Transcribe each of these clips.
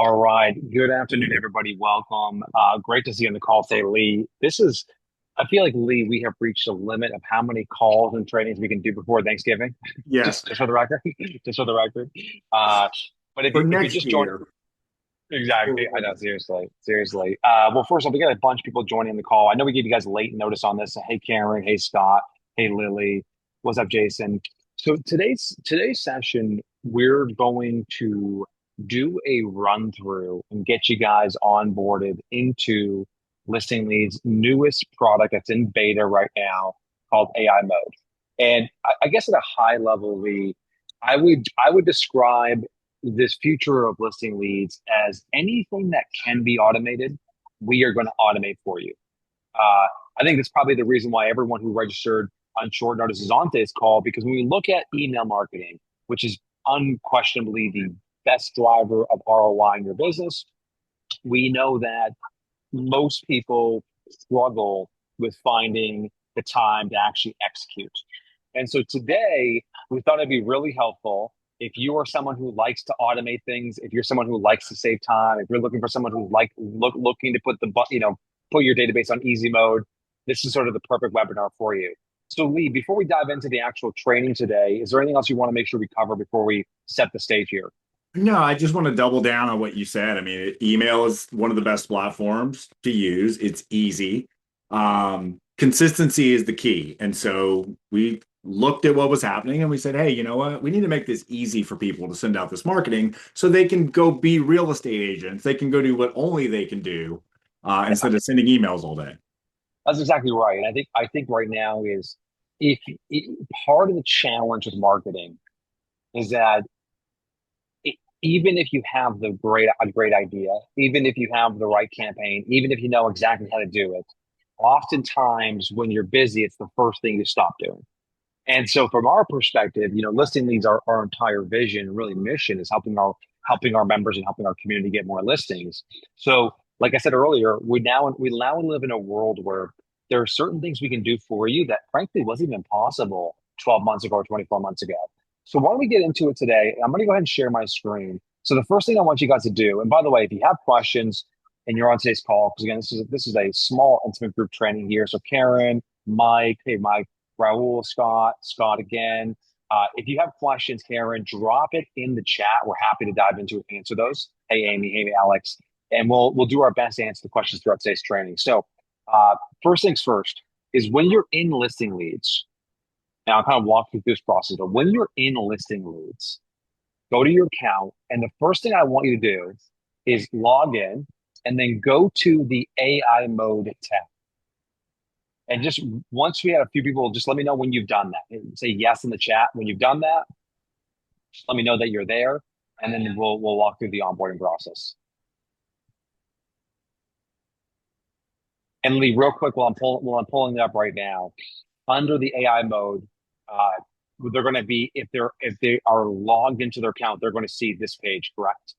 All right. Good afternoon, everybody. Welcome. Great to see you on the call today, Lee. I feel like, Lee, we have reached a limit of how many calls and trainings we can do before Thanksgiving. Yes, Just for the record, just for the record. Uh, but for if you next just join, year. exactly. I know, seriously, seriously. Well, first off, we got a bunch of people joining the call. I know we gave you guys late notice on this. Hey, Karen. Hey, Scott. Hey, Lily. What's up, Jason? So today's session, we're going to do a run through and get you guys onboarded into Listing Leads' newest product that's in beta right now called AI Mode. And I guess at a high level, Lee, I would describe this future of listing leads as anything that can be automated, we are going to automate for you. I think that's probably the reason why everyone who registered on short notice is on today's call, because when we look at email marketing, which is unquestionably the best driver of ROI in your business, we know that most people struggle with finding the time to actually execute. And so today, we thought it'd be really helpful if you are someone who likes to automate things, if you're someone who likes to save time, if you're looking for someone who's looking to put put your database on easy mode, this is sort of the perfect webinar for you. So Lee, before we dive into the actual training today, is there anything else you want to make sure we cover before we set the stage here? No, I just want to double down on what you said. I mean, email is one of the best platforms to use. It's easy. Consistency is the key. And so we looked at what was happening and we said, hey, you know what? We need to make this easy for people to send out this marketing so they can go be real estate agents. They can go do what only they can do instead of sending emails all day. That's exactly right. And I think right now is if, if part of the challenge with marketing is that even if you have a great idea, even if you have the right campaign, even if you know exactly how to do it, oftentimes when you're busy, it's the first thing you stop doing. And so from our perspective, listing leads, our entire vision, really mission is helping our members and helping our community get more listings. So like I said earlier, we now live in a world where there are certain things we can do for you that frankly wasn't even possible 12 months ago or 24 months ago. So why don't we get into it today? I'm going to go ahead and share my screen. So the first thing I want you guys to do, and by the way, if you have questions and you're on today's call, because again, this is a small intimate group training here. So Karen, Mike, hey Mike, Raul, Scott again. If you have questions, Karen, drop it in the chat. We're happy to dive into it and answer those. Hey, Amy. Hey, Alex. And we'll do our best to answer the questions throughout today's training. So, first things first is when you're in listing leads. Now, I'll kind of walk you through this process. But when you're in listing leads, go to your account, and the first thing I want you to do is log in, and then go to the AI mode tab. And just once we had a few people, just let me know when you've done that. Say yes in the chat when you've done that. Just let me know that you're there, and then we'll walk through the onboarding process. And Lee, real quick, while I'm pulling it up right now, under the AI mode, uh, they're going to be if they are logged into their account, they're going to see this page, correct?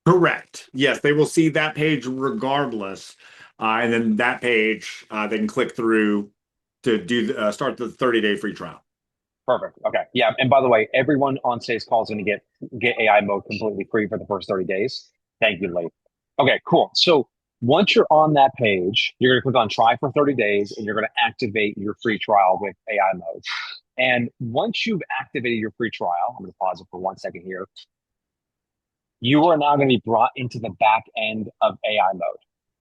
Correct. Yes, they will see that page regardless. And then that page, they can click through to start the 30-day free trial. Perfect. Okay. Yeah. And by the way, everyone on today's call is going to get AI mode completely free for the first 30 days. Thank you, Lee. Okay, cool. So once you're on that page, you're going to click on try for 30 days and you're going to activate your free trial with AI mode. And once you've activated your free trial, I'm going to pause it for 1 second here. You are now going to be brought into the back end of AI mode.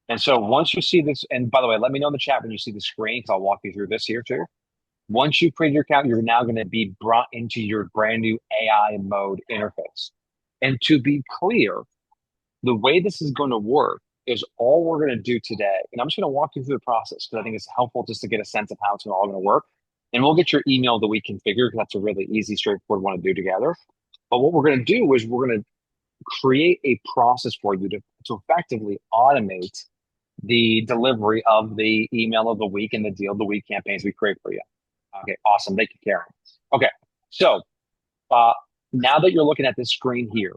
And so once you see this, and by the way, let me know in the chat when you see the screen, because I'll walk you through this here too. Once you create your account, you're now going to be brought into your brand new AI mode interface. And to be clear, the way this is going to work is all we're going to do today. And I'm just going to walk you through the process because I think it's helpful just to get a sense of how it's all going to work. And we'll get your email that we configure because that's a really easy, straightforward one to do together. But what we're going to do is we're going to create a process for you to effectively automate the delivery of the email of the week and the deal of the week campaigns we create for you. Okay, awesome. Thank you, Karen. Okay, so uh, now that you're looking at this screen here,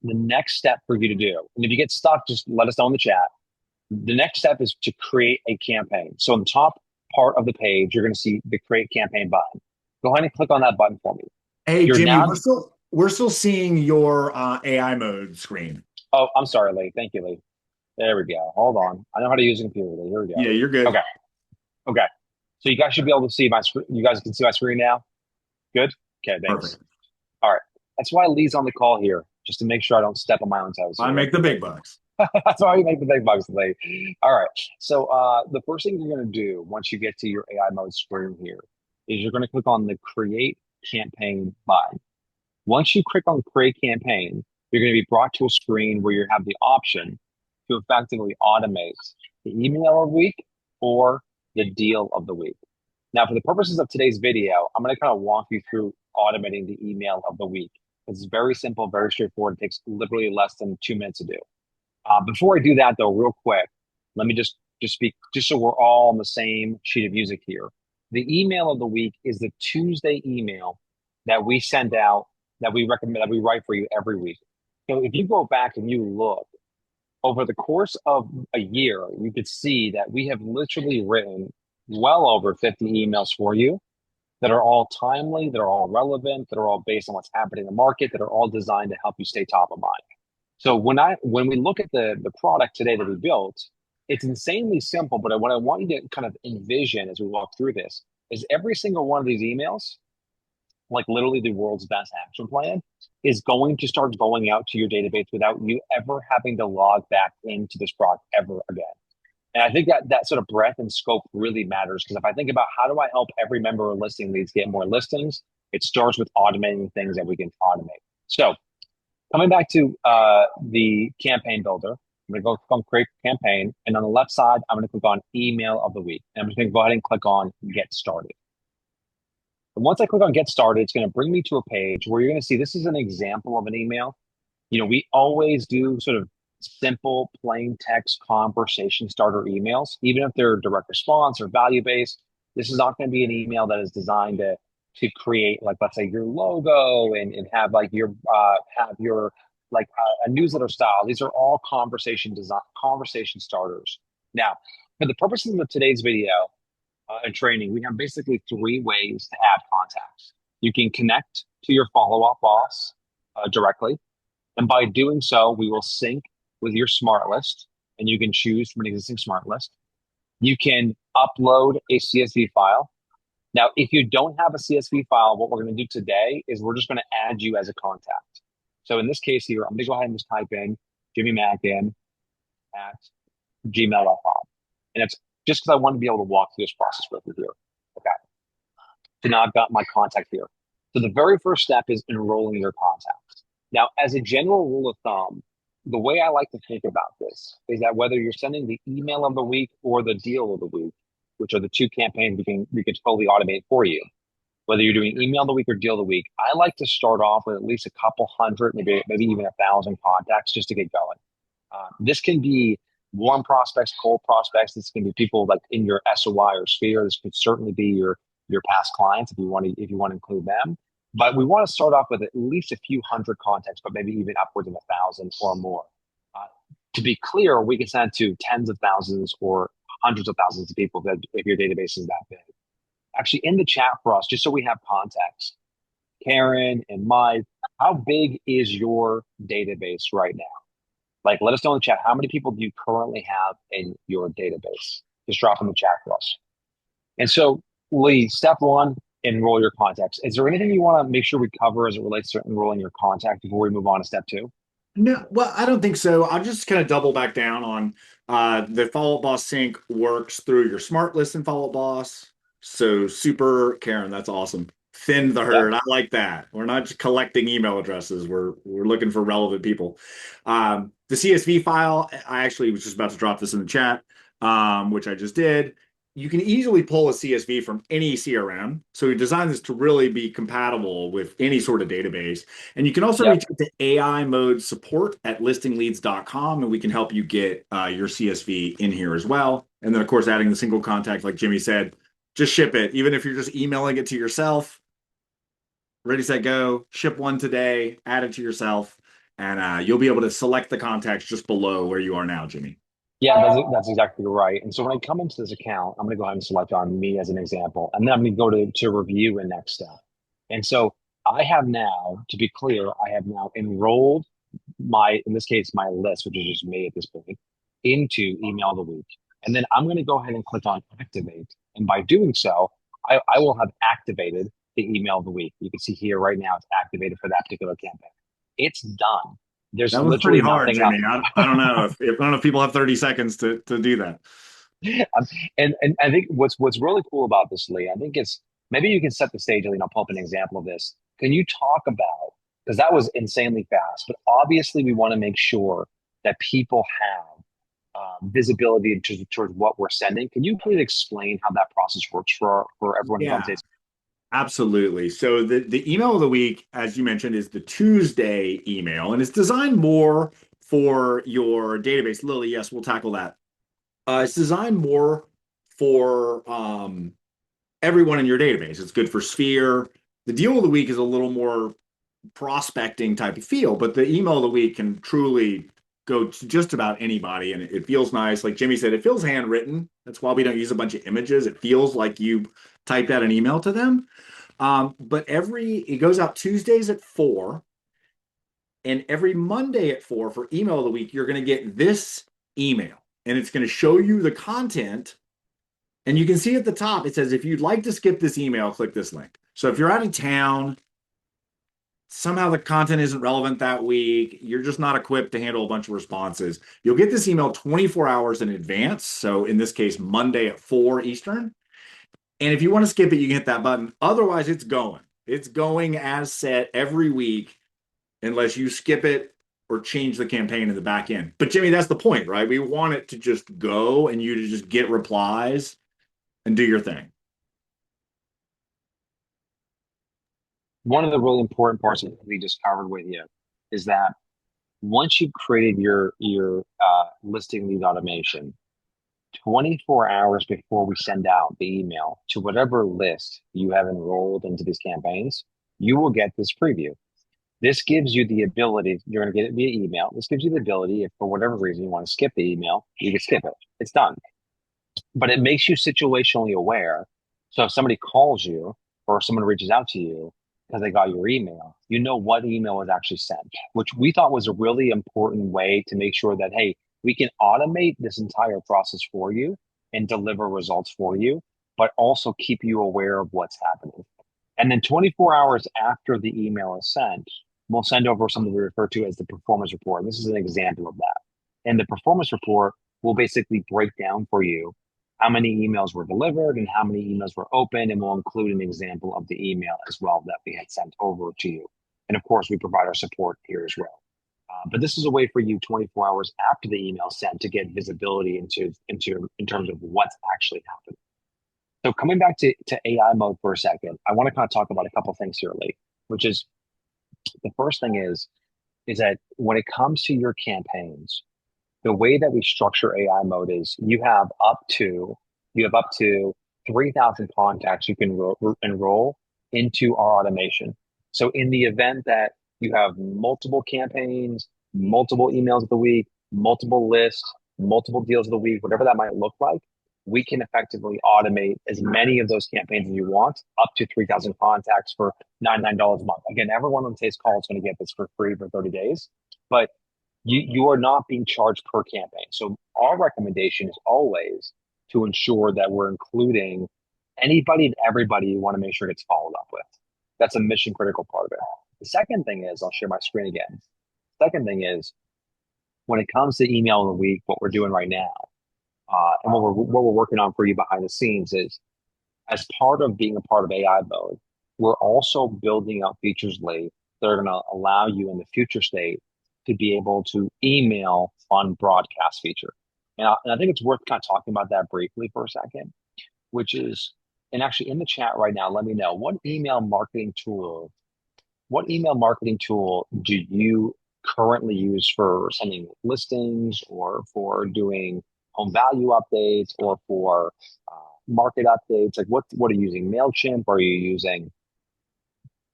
the next step for you to do, and if you get stuck, just let us know in the chat. The next step is to create a campaign. So in the top part of the page, you're going to see the create campaign button. Go ahead and click on that button for me. Hey, You're Jimmy, now, we're still we're still seeing your AI mode screen. Oh, I'm sorry, Lee. Thank you, Lee. There we go. Hold on. I know how to use a computer, Lee. Here we go. Yeah, you're good. Okay. Okay. So you guys should be able to see my screen. You guys can see my screen now. Good. Okay. Thanks. Perfect. All right. That's why Lee's on the call here, just to make sure I don't step on my own toes I here. make the big bucks. That's why we make the big bucks, Lee. All right. So the first thing you're going to do once you get to your AI mode screen here is you're going to click on the Create Campaign button. Once you click on Create Campaign, you're going to be brought to a screen where you have the option to effectively automate the email of the week or the deal of the week. Now, for the purposes of today's video, I'm going to kind of walk you through automating the email of the week. It's very simple, very straightforward. It takes literally less than 2 minutes to do. Before I do that, though, real quick, let me just speak, just so we're all on the same sheet of music here. The email of the week is the Tuesday email that we send out, that we recommend, that we write for you every week. So if you go back and you look over the course of a year, you could see that we have literally written well over 50 emails for you that are all timely, that are all relevant, that are all based on what's happening in the market, that are all designed to help you stay top of mind. So when we look at the product today that we built, it's insanely simple. But what I want you to kind of envision as we walk through this is every single one of these emails, like literally the world's best action plan, is going to start going out to your database without you ever having to log back into this product ever again. And I think that sort of breadth and scope really matters, because if I think about how do I help every member of listing leads get more listings, it starts with automating things that we can automate. So coming back to the campaign builder, I'm going to go click on Create Campaign. And on the left side, I'm going to click on Email of the Week. And I'm just going to go ahead and click on Get Started. And once I click on Get Started, it's going to bring me to a page where you're going to see this is an example of an email. We always do sort of simple, plain text conversation starter emails, even if they're direct response or value based. This is not going to be an email that is designed to create, like, let's say, your logo and have like your like a newsletter style. These are all conversation starters. Now, for the purposes of today's video and training, we have basically three ways to add contacts. You can connect to your follow-up boss directly. And by doing so, we will sync with your smart list, and you can choose from an existing smart list. You can upload a CSV file. Now, if you don't have a CSV file, what we're going to do today is we're just going to add you as a contact. So in this case here, I'm going to go ahead and just type in Jimmy Mackin at gmail.com. And it's just because I want to be able to walk through this process with you here. Okay. So now I've got my contact here. So the very first step is enrolling your contacts. Now, as a general rule of thumb, the way I like to think about this is that whether you're sending the email of the week or the deal of the week, which are the two campaigns we can totally automate for you, whether you're doing email of the week or deal of the week, I like to start off with at least a couple hundred, maybe even 1,000 contacts just to get going. This can be warm prospects, cold prospects. This can be people like in your SOI or sphere. This could certainly be your past clients if you want to include them. But we want to start off with at least a few hundred contacts, but maybe even upwards of 1,000 or more. To be clear, we can send to tens of thousands or hundreds of thousands of people if your database is that big. Actually, in the chat for us, just so we have context, Karen and Mike, how big is your database right now? Like, let us know in the chat, how many people do you currently have in your database? Just drop in the chat for us. And so, Lee, step one, enroll your contacts. Is there anything you want to make sure we cover as it relates to enrolling your contact before we move on to step two? No, well, I don't think so. I'll just kind of double back down on the Follow Up Boss sync works through your smart list and Follow Up Boss. So super, Karen, that's awesome. Thin the Yeah. herd. I like that. We're not just collecting email addresses. We're looking for relevant people. The CSV file, I actually was just about to drop this in the chat, which I just did. You can easily pull a CSV from any CRM. So we designed this to really be compatible with any sort of database. And you can also Yep. reach out to AI mode support at listingleads.com, and we can help you get your CSV in here as well. And then, of course, adding the single contact, like Jimmy said, just ship it. Even if you're just emailing it to yourself, ready, set, go, ship one today, add it to yourself, and you'll be able to select the contacts just below where you are now, Jimmy. Yeah, that's exactly right. And so when I come into this account, I'm going to go ahead and select on me as an example, and then I'm going to go to review and next step. And so I have now, to be clear, I have now enrolled my, in this case, my list, which is just me at this point, into email of the week. And then I'm going to go ahead and click on activate. And by doing so, I will have activated the email of the week. You can see here right now, it's activated for that particular campaign. It's done. There's That was pretty literally hard, nothing else. Jimmy. I don't know if I don't know if people have 30 seconds to do that. And I think what's really cool about this, Lee, I think it's maybe you can set the stage, Lee, and I'll pull up an example of this. Can you talk about, because that was insanely fast, but obviously we want to make sure that people have visibility towards what we're sending. Can you please explain how that process works for everyone who's on Yeah, today's? absolutely. So the email of the week, as you mentioned, is the Tuesday email, and it's designed more for your database. Lily, yes, we'll tackle that. It's designed more for everyone in your database. It's good for Sphere. The deal of the week is a little more prospecting type of feel, but the email of the week can truly go to just about anybody, and it feels nice. Like Jimmy said, it feels handwritten. That's why we don't use a bunch of images. It feels like you typed out an email to them. But it goes out Tuesdays at 4, and every Monday at 4 for email of the week, you're going to get this email, and it's going to show you the content. And you can see at the top, it says, if you'd like to skip this email, click this link. So if you're out of town, somehow the content isn't relevant that week, you're just not equipped to handle a bunch of responses, you'll get this email 24 hours in advance. So in this case, Monday at 4 Eastern. And if you want to skip it, you can hit that button. Otherwise, it's going. It's going as set every week unless you skip it or change the campaign in the back end. But Jimmy, that's the point, right? We want it to just go and you to just get replies and do your thing. One of the really important parts that we just covered with you is that once you've created your listing lead automation, 24 hours before we send out the email to whatever list you have enrolled into these campaigns, you will get this preview. This gives you the ability, you're going to get it via email. This gives you the ability, if for whatever reason you want to skip the email, you can skip it. It's done. But it makes you situationally aware. So if somebody calls you or someone reaches out to you because they got your email, you know what email was actually sent, which we thought was a really important way to make sure that, hey, we can automate this entire process for you and deliver results for you, but also keep you aware of what's happening. And then 24 hours after the email is sent, we'll send over something we refer to as the performance report. And this is an example of that. And the performance report will basically break down for you how many emails were delivered and how many emails were opened, and we'll include an example of the email as well that we had sent over to you. And of course, we provide our support here as well. But this is a way for you 24 hours after the email sent to get visibility into in terms of what's actually happening. So coming back to AI mode for a second, I want to kind of talk about a couple things here, Lee, which is the first thing is that when it comes to your campaigns, the way that we structure AI mode is you have up to 3,000 contacts you can enroll into our automation. So in the event that you have multiple campaigns, multiple emails of the week, multiple lists, multiple deals of the week, whatever that might look like, we can effectively automate as many of those campaigns as you want, up to 3,000 contacts for $99 a month. Again, everyone on today's call is going to get this for free for 30 days, but you are not being charged per campaign. So our recommendation is always to ensure that we're including anybody and everybody you want to make sure gets followed up with. That's a mission critical part of it. The second thing is, I'll share my screen again. Second thing is, when it comes to email of the week, what we're doing right now, and what we're working on for you behind the scenes is, as part of being a part of AI mode, we're also building out features late that are going to allow you in the future state to be able to email on broadcast feature. And I think it's worth kind of talking about that briefly for a second, which is, and actually in the chat right now, let me know what email marketing tool do you currently use for sending listings or for doing home value updates or for market updates? Like what are you using? MailChimp? Are you using,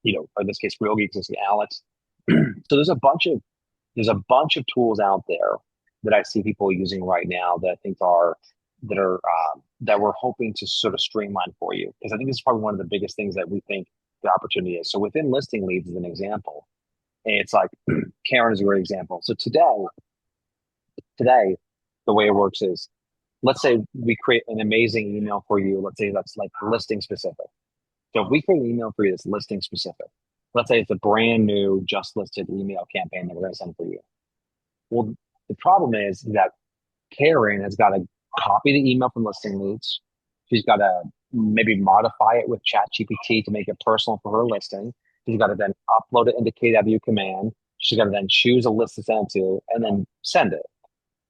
in this case, Real Geeks and Alex? So there's a bunch of tools out there that I see people using right now that I think that we're hoping to sort of streamline for you, because I think this is probably one of the biggest things that we think the opportunity is. So within listing leads, as an example, and it's like Karen is a great example. So today, the way it works is, let's say we create an amazing email for you. Let's say that's like listing specific. So if we create an email for you that's listing specific, let's say it's a brand new just listed email campaign that we're going to send for you. Well, the problem is that Karen has got to copy the email from listing leads. She's got to maybe modify it with ChatGPT to make it personal for her listing. She's got to then upload it into KW command. She's got to then choose a list to send to and then send it.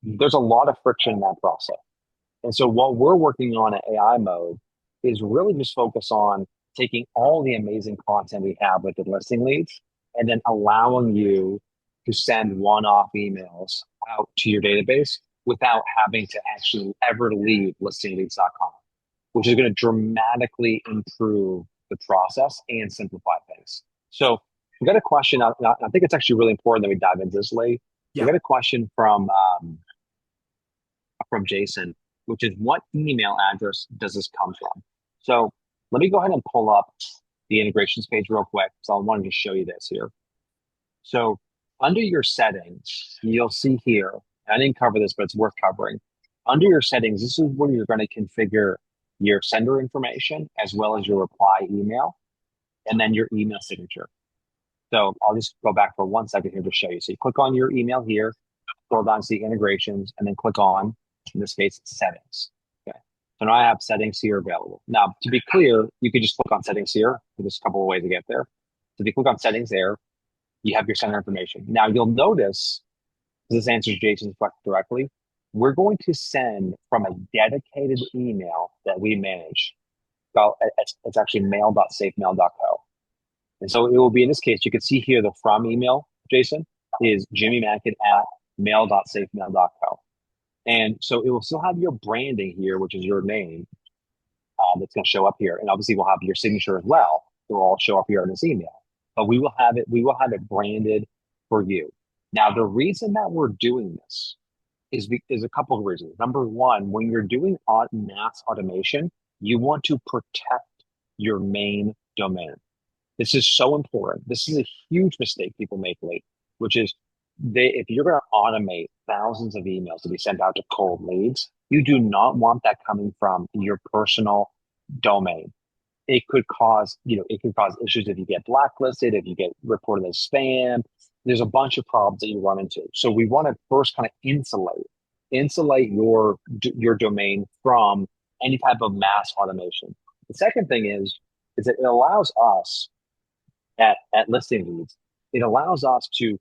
There's a lot of friction in that process. And so what we're working on at AI mode is really just focus on taking all the amazing content we have with the listing leads and then allowing you to send one-off emails out to your database without having to actually ever leave listingleads.com, which is going to dramatically improve the process and simplify things. So we got a question. I think it's actually really important that we dive into this, Lee. We Yeah. got a question from Jason, which is, what email address does this come from? So let me go ahead and pull up the integrations page real quick. So I wanted to show you this here. So under your settings, you'll see here, I didn't cover this, but it's worth covering. Under your settings, this is where you're going to configure your sender information as well as your reply email, and then your email signature. So I'll just go back for 1 second here to show you. So you click on your email here, scroll down to the integrations, and then click on, in this case, settings. Okay. So now I have settings here available. Now, to be clear, you could just click on settings here. There's a couple of ways to get there. So if you click on settings there, you have your sender information. Now you'll notice, this answers Jason's question directly, we're going to send from a dedicated email that we manage. Well, it's actually mail.safemail.co. And so it will be, in this case, you can see here the from email, Jason, is Jimmy Mackin at mail.safemail.co. And so it will still have your branding here, which is your name, that's going to show up here. And obviously we'll have your signature as well. It will all show up here in this email. But we will have it branded for you. Now, the reason that we're doing this is a couple of reasons. Number one, when you're doing mass automation, you want to protect your main domain. This is so important. This is a huge mistake people make late, which is if you're going to automate thousands of emails to be sent out to cold leads, you do not want that coming from your personal domain. It could cause issues if you get blacklisted, if you get reported as spam. There's a bunch of problems that you run into. So we want to first kind of insulate your domain from any type of mass automation. The second thing is that it allows us at listing leads, it allows us to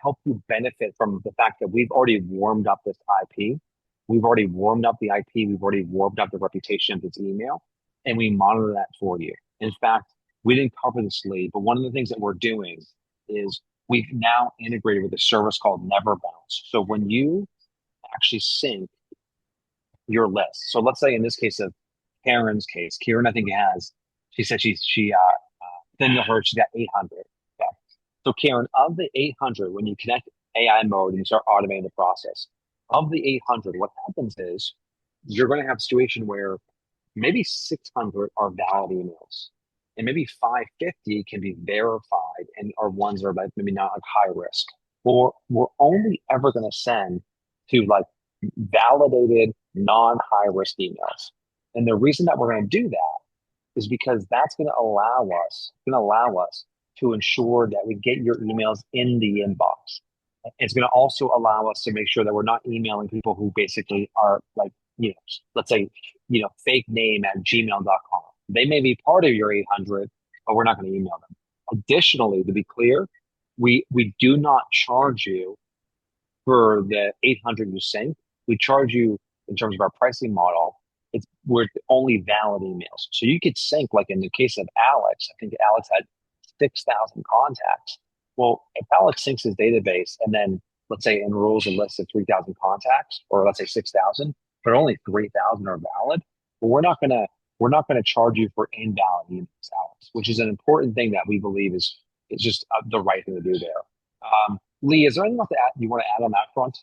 help you benefit from the fact that we've already warmed up this IP. We've already warmed up the IP. We've already warmed up the reputation of this email, and we monitor that for you. In fact, we didn't cover this lead, but one of the things that we're doing is we've now integrated with a service called Never Bounce. So when you actually sync your list, so let's say in this case of Karen's case, Karen, I think she said then her, she's got 800. Okay. So Karen, of the 800, when you connect AI mode and you start automating the process, of the 800, what happens is you're going to have a situation where maybe 600 are valid emails, and maybe 550 can be verified and are ones that are like maybe not like high risk. Or we're only ever going to send to like validated non-high risk emails. And the reason that we're going to do that is because that's going to allow us to ensure that we get your emails in the inbox. It's going to also allow us to make sure that we're not emailing people who basically are like, let's say, fake name at gmail.com. They may be part of your 800, but we're not going to email them. Additionally, to be clear, we do not charge you for the 800 you sync. We charge you in terms of our pricing model. We're only valid emails. So you could sync, like in the case of Alex, I think Alex had 6,000 contacts. Well, if Alex syncs his database and then let's say enrolls a list of 3,000 contacts, or let's say 6,000, but only 3,000 are valid, but we're not gonna charge you for invalid emails, Alex, which is an important thing that we believe is just the right thing to do there. Lee, is there anything else you want to add on that front?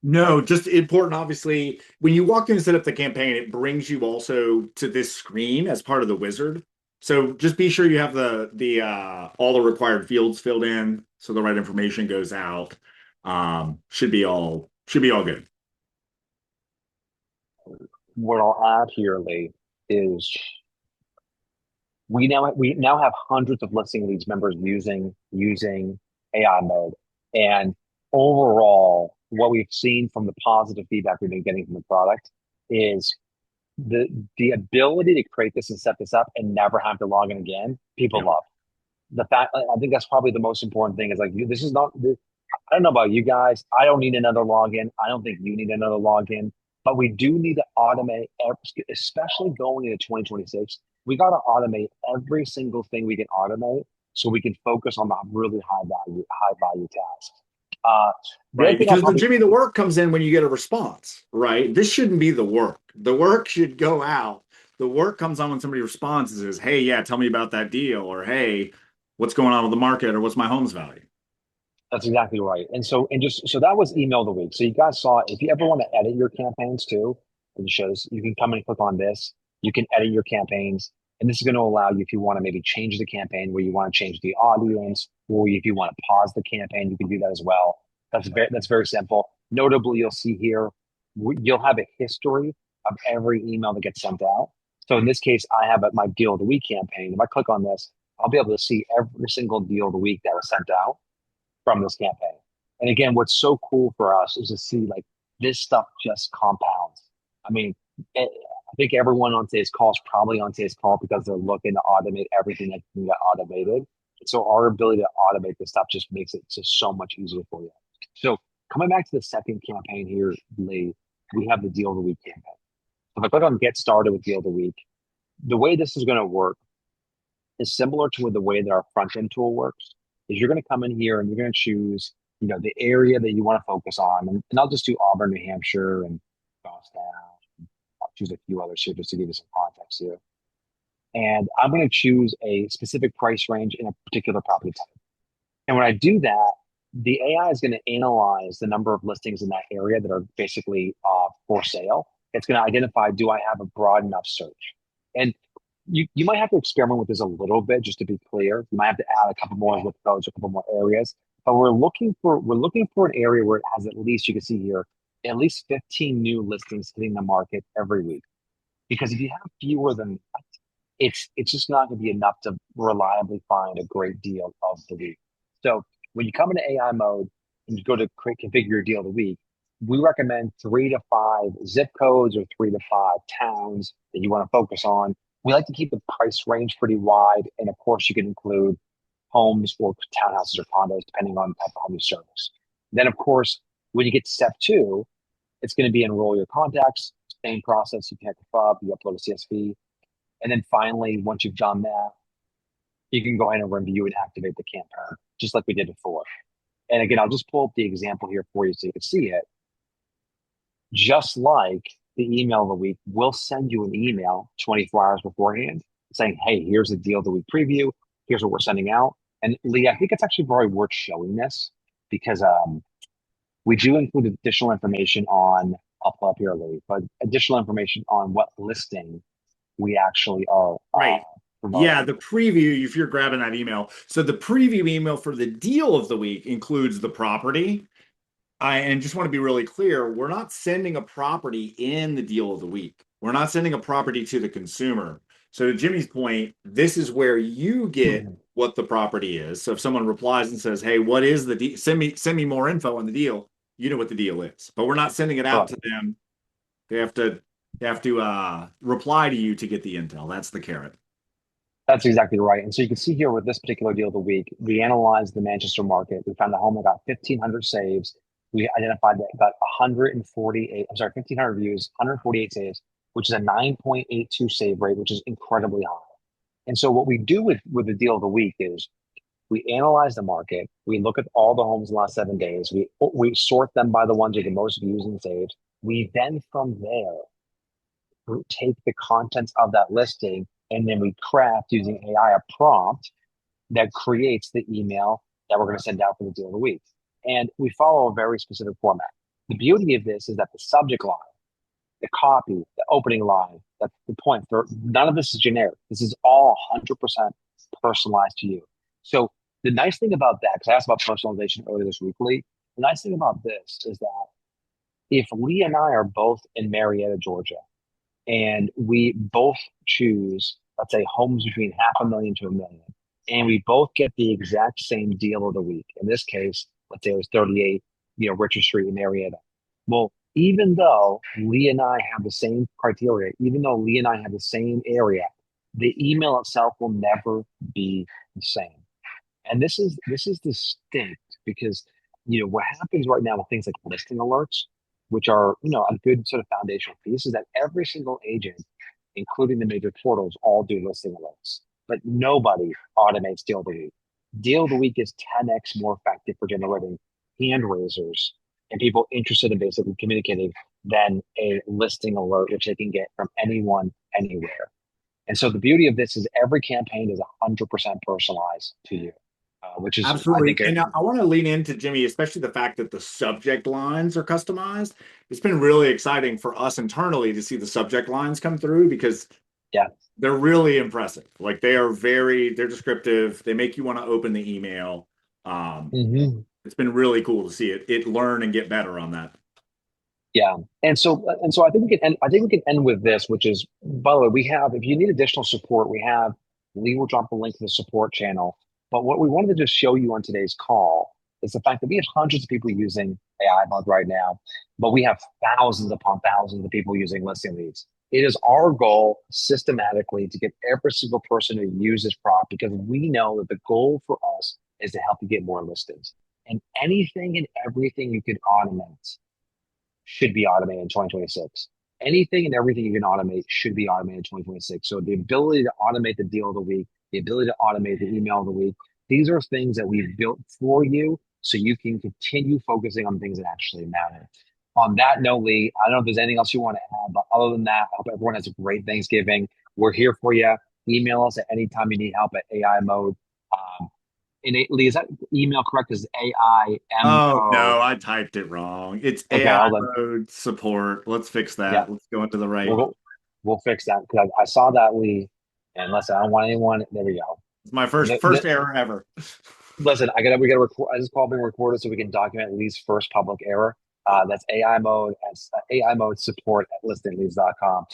No, just important. Obviously, when you walk in and set up the campaign, it brings you also to this screen as part of the wizard. So just be sure you have the all the required fields filled in so the right information goes out. Should be all good. What I'll add here, Lee, is we now have hundreds of listing leads members using AI mode, and overall, what we've seen from the positive feedback we've been getting from the product is the ability to create this and set this up and never have to log in again. People Yeah. love the fact. I think that's probably the most important thing. Is like this is not. I don't know about you guys. I don't need another login. I don't think you need another login. But we do need to automate, especially going into 2026. We got to automate every single thing we can automate so we can focus on the really high value tasks. Uh, the other Right. thing I'll Because probably Jimmy, the work comes in when you get a response, right? This shouldn't be the work. The work should go out. The work comes on when somebody responds and says, hey, yeah, tell me about that deal, or hey, what's going on with the market, or what's my home's value? That's exactly right. And just so that was email of the week. So you guys saw it. If you ever want to edit your campaigns too, it shows you can come and click on this. You can edit your campaigns. And this is going to allow you if you want to maybe change the campaign where you want to change the audience, or if you want to pause the campaign, you can do that as well. That's very simple. Notably, you'll see here you'll have a history of every email that gets sent out. So in this case, I have my deal of the week campaign. If I click on this, I'll be able to see every single deal of the week that was sent out from this campaign. And again, what's so cool for us is to see like this stuff just compounds. I mean, I think everyone on today's call is probably on today's call because they're looking to automate everything that can get automated. So our ability to automate this stuff just makes it just so much easier for you. So coming back to the second campaign here, Lee, we have the deal of the week campaign. So if I click on get started with deal of the week, the way this is going to work is similar to the way that our front end tool works. Is you're going to come in here and you're going to choose, the area that you want to focus on, and I'll just do Auburn, New Hampshire, and Goffstown. I'll choose a few others here just to give you some context here. And I'm going to choose a specific price range in a particular property type. And when I do that, the AI is going to analyze the number of listings in that area that are basically for sale. It's going to identify, do I have a broad enough search? And you might have to experiment with this a little bit just to be clear. You might have to add a couple more zip codes, a couple more areas. But we're looking for an area where it has at least, you can see here, at least 15 new listings hitting the market every week. Because if you have fewer than that, it's just not going to be enough to reliably find a great deal of the week. So when you come into AI mode and you go to configure your deal of the week, we recommend 3 to 5 zip codes or 3 to 5 towns that you want to focus on. We like to keep the price range pretty wide, and of course, you can include homes or townhouses or condos depending on the type of home you service. Then, of course, when you get to step two, it's going to be enroll your contacts. Same process. You connect the FUB, you upload a CSV, and then finally, once you've done that, you can go ahead and review and activate the campaign, just like we did before. And again, I'll just pull up the example here for you so you can see it. Just like the email of the week, we'll send you an email 24 hours beforehand saying, hey, here's the deal of the week preview. Here's what we're sending out. And Lee, I think it's actually probably worth showing this because we do include additional information on, I'll pull up here, Lee, but additional information on what listing we actually are Right. Yeah, promoting. the preview, if you're grabbing that email. So the preview email for the deal of the week includes the property. And just want to be really clear, we're not sending a property in the deal of the week. We're not sending a property to the consumer. So to Jimmy's point, this is where you get what the property is. So if someone replies and says, "Hey, what is the deal? Send me more info on the deal," you know what the deal is. But we're not sending it out Right. to them. They have to reply to you to get the intel. That's the carrot. That's exactly right. And so you can see here with this particular deal of the week, we analyzed the Manchester market. We found a home that got 1,500 saves. We identified that it got 148, I'm sorry, 1,500 views, 148 saves, which is a 9.82 save rate, which is incredibly high. And so what we do with the deal of the week is we analyze the market. We look at all the homes in the last 7 days. We sort them by the ones with the most views and saves. We then from there take the contents of that listing and then we craft using AI a prompt that creates the email that we're going to send out for the deal of the week. And we follow a very specific format. The beauty of this is that the subject line the copy, the opening line. That's the point. None of this is generic. This is all 100% personalized to you. So the nice thing about that, because I asked about personalization earlier this week, Lee, the nice thing about this is that if Lee and I are both in Marietta, Georgia, and we both choose, let's say, homes between 500,000 to 1 million, and we both get the exact same deal of the week. In this case, let's say it was 38, Richard Street in Marietta. Well, even though Lee and I have the same criteria, even though Lee and I have the same area, the email itself will never be the same. And this is distinct because what happens right now with things like listing alerts, which are a good sort of foundational piece, is that every single agent, including the major portals, all do listing alerts, but nobody automates deal of the week. Deal of the week is 10x more effective for generating hand raisers and people interested in basically communicating than a listing alert, which they can get from anyone anywhere. And so the beauty of this is every campaign is 100% personalized to you, which is, I Absolutely. think, And I want to lean into Jimmy, especially the fact that the subject lines are customized. It's been really exciting for us internally to see the subject lines come through because yeah. they're really impressive. Like they're descriptive. They make you want to open the email. hmm It's been really cool to see it learn and get better on that. Yeah. And so I think we can end with this, which is, by the way, we have, if you need additional support, we have, Lee will drop a link to the support channel. But what we wanted to just show you on today's call is the fact that we have hundreds of people using AI Mode right now, but we have thousands upon thousands of people using listing leads. It is our goal systematically to get every single person to use this product because we know that the goal for us is to help you get more listings. And anything and everything you can automate should be automated in 2026. Anything and everything you can automate should be automated in 2026. So the ability to automate the deal of the week, the ability to automate the email of the week, these are things that we've built for you so you can continue focusing on things that actually matter. On that note, Lee, I don't know if there's anything else you want to add, but other than that, I hope everyone has a great Thanksgiving. We're here for you. Email us at any time you need help at AI Mode. Innately, is that email correct? Is Oh AIMO? no, I typed it wrong. It's Okay, AI hold on. mode support. Let's fix Yeah. that. Let's go into the We'll right. go, we'll fix that because I saw that Lee, and listen, I don't want anyone. There we go. It's my first error ever. Listen, we gotta record. I just call being recorded so we can document Lee's first public error. That's AI mode. That's AI mode support at listingleads.com.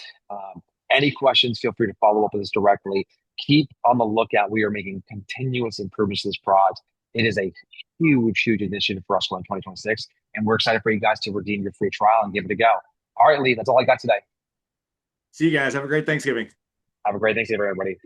Any questions? Feel free to follow up with us directly. Keep on the lookout. We are making continuous improvements to this product. It is a huge, huge initiative for us going 2026, and we're excited for you guys to redeem your free trial and give it a go. All right, Lee, that's all I got today. See you guys. Have a great Thanksgiving. Have a great Thanksgiving, everybody.